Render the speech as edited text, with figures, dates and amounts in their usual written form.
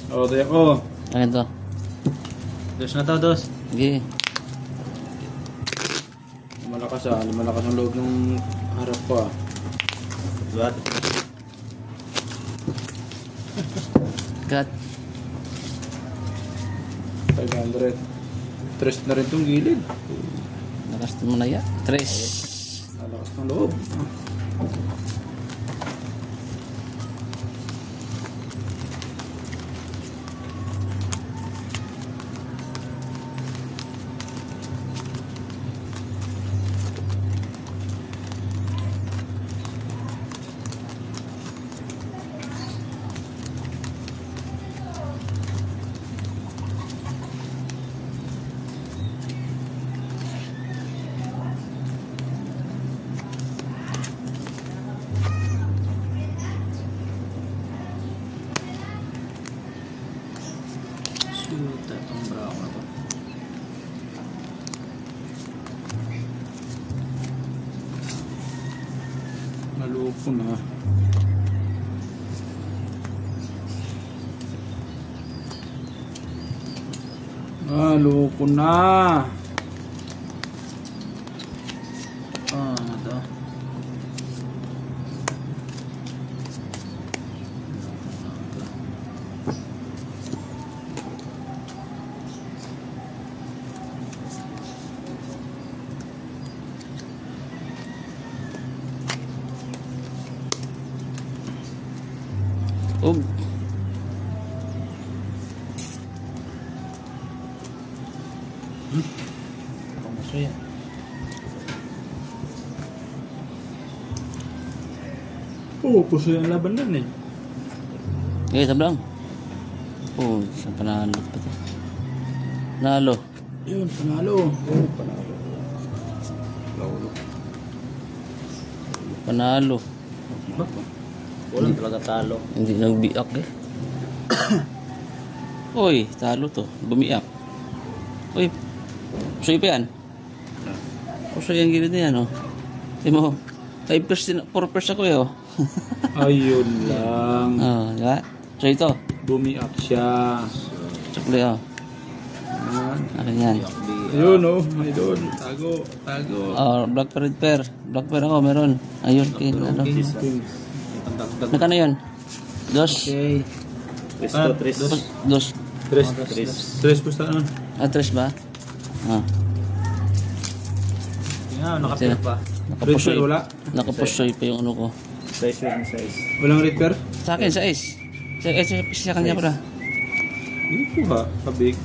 O, tayo ko. Ano to? Dos na to, dos. Sige. Malakas ah. Malakas ang loob ng harap ko ah. What? Cut. 500. Tres na rin itong gilid. Lakas mo na yan. 3. Malakas ng loob. Shoot, itong brown na to. Nalupo na. Nalupo na. Ano to? Ug. Pamaso yan. Oo, puso yung laban nun eh. Okay, tablang. Oh, isang panalo pa to. Nalo. Yun, panalo. Oo, panalo. Laulo. Panalo. Walang talaga talo. Hindi nagbiak eh. Uy, talo to. Bumiak. Uy, pusoy pa yan. Pusoy ang gilid na yan, oh. Di mo, 4% ako eh, oh. Ayun lang. Oh, diba? So ito, Bumiak siya. tsukli, oh. Ayan. Akin yan. Ayun oh, idol. Tago, tago. Oh, black pa red pair. Black pair ako, meron. Ayun, king, ano. Nakano yun? Dos. Okay. Tres. Dos. Tres pusta nun. Ah, tres ba? Ah. Yan, nakapir pa. Red pair wala? Nakapusoy pa yung ano ko. Size yun, size. Walang red pair? Sa akin, sa is. Sa kanya pala. Hindi po ha, kabig.